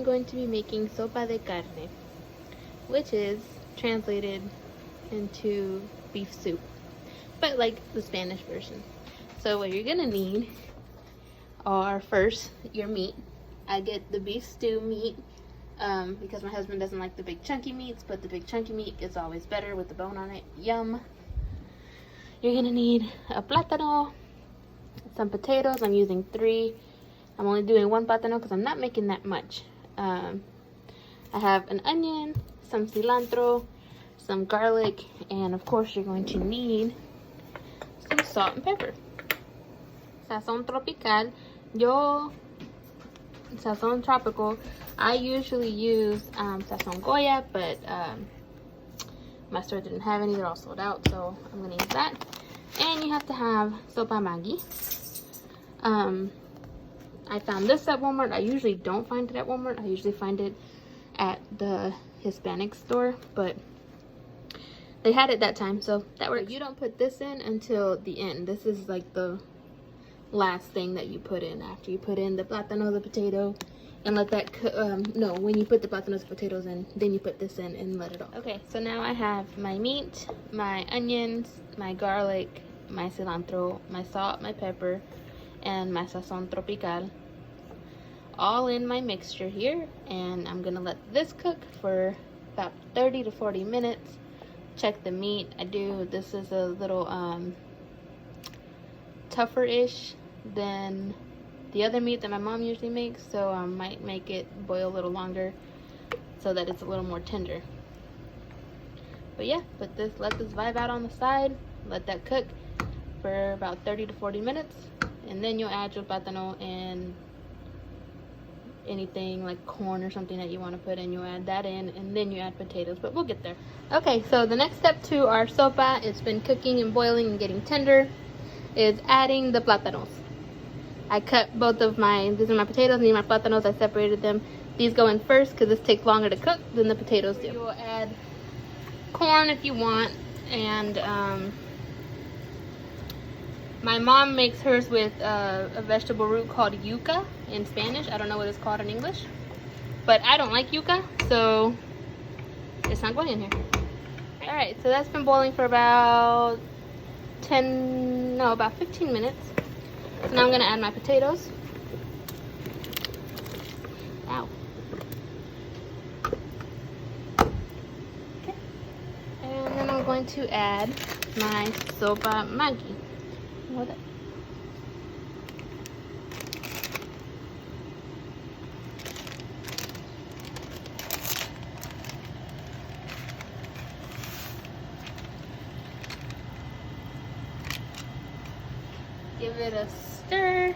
I'm going to be making Sopa de Carne, which is translated into beef soup, but like the Spanish version. So what you're gonna need are first your meat. I get the beef stew meat because my husband doesn't like the big chunky meats, but the big chunky meat is always better with the bone on it. Yum. You're gonna need a plátano, some potatoes. I'm using 3. I'm only doing 1 plátano because I'm not making that much. I have an onion, some cilantro, some garlic, and of course you're going to need some salt and pepper. Sazón tropical. Sazón tropical. I usually use Sazón Goya, but my store didn't have any. They're all sold out, so I'm gonna use that. And you have to have sopa Maggi. I found this at Walmart. I usually don't find it at Walmart. I usually find it at the Hispanic store, but they had it that time, so that works. You don't put this in until the end. This is like the last thing that you put in after you put in the plátano, the potato, and let that no, when you put the plátanos and potatoes in, then you put this in and let it off. Okay, so now I have my meat, my onions, my garlic, my cilantro, my salt, my pepper, and my sazón tropical all in my mixture here, and I'm gonna let this cook for about 30 to 40 minutes. Check the meat. This is a little tougher-ish than the other meat that my mom usually makes, so I might make it boil a little longer so that it's a little more tender. But yeah, let this vibe out on the side, let that cook for about 30 to 40 minutes, and then you'll add your plátano and anything like corn or something that you want to put in. You add that in, and then you add potatoes, but we'll get there. Okay, so the next step to our sopa, it's been cooking and boiling and getting tender, is adding the plátanos. I cut both of these are my potatoes, and these are my plátanos. I separated them. These go in first because this takes longer to cook than the potatoes do. You will add corn if you want, and my mom makes hers with a vegetable root called yuca in Spanish. I don't know what it's called in English, but I don't like yuca, so it's not going in here. All right, so that's been boiling for about 15 minutes. So now I'm gonna add my potatoes. Ow. Okay. And then I'm going to add my sopa Maggi. With it. Give it a stir,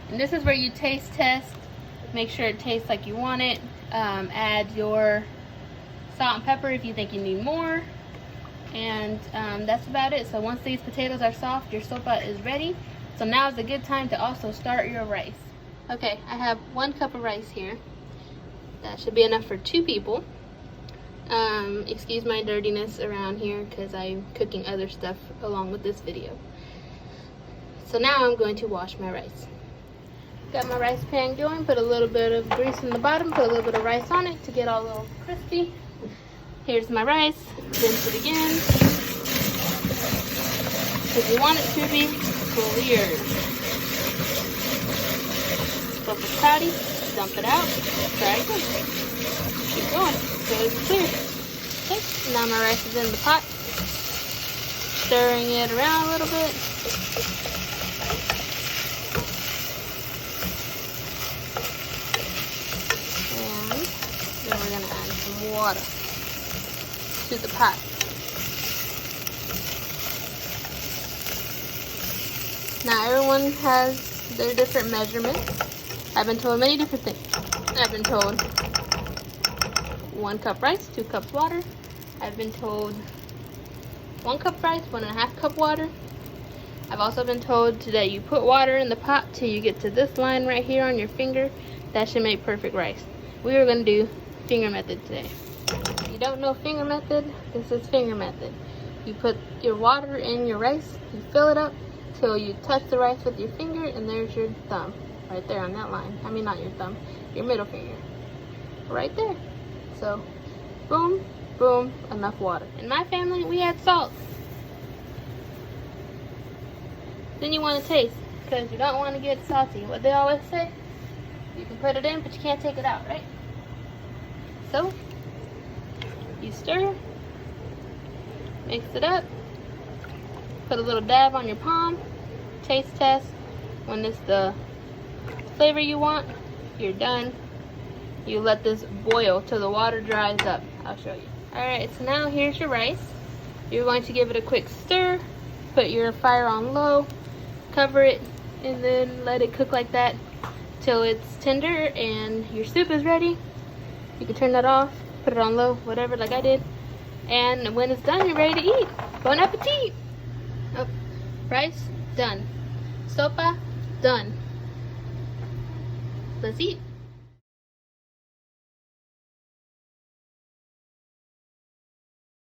and this is where you taste test, make sure it tastes like you want it. Add your salt and pepper if you think you need more, and that's about it. So once these potatoes are soft, your sopa is ready. So now is a good time to also start your rice. Okay, I have 1 cup of rice here. That should be enough for 2 people. Excuse my dirtiness around here because I'm cooking other stuff along with this video. So now I'm going to wash my rice. Got my rice pan going, put a little bit of grease in the bottom, put a little bit of rice on it to get all a little crispy. Here's my rice, rinse it again. If you want it to be clear. So if it's cloudy, dump it out, try again. Keep going, so it's clear. Okay, now my rice is in the pot. Stirring it around a little bit. Then we're going to add some water to the pot. Now everyone has their different measurements. I've been told many different things. I've been told 1 cup rice, 2 cups water. I've been told 1 cup rice, 1.5 cup water. I've also been told that you put water in the pot till you get to this line right here on your finger. That should make perfect rice. We are going to do finger method today. If you don't know finger method, this is finger method. You put your water in your rice, you fill it up till you touch the rice with your finger, and there's your thumb right there on that line. I mean, not your thumb, your middle finger. right there. So, boom, boom, enough water. In my family, we had salt. Then you want to taste, because you don't want to get salty. What they always say, you can put it in, but you can't take it out, right? So, you stir, mix it up, put a little dab on your palm, taste test. When it's the flavor you want, you're done. You let this boil till the water dries up. I'll show you. Alright, so now here's your rice. You're going to give it a quick stir, put your fire on low, cover it, and then let it cook like that till it's tender and your soup is ready. You can turn that off, put it on low, whatever, like I did. And when it's done, you're ready to eat. Bon appetit! Oh, rice, done. Sopa, done. Let's eat.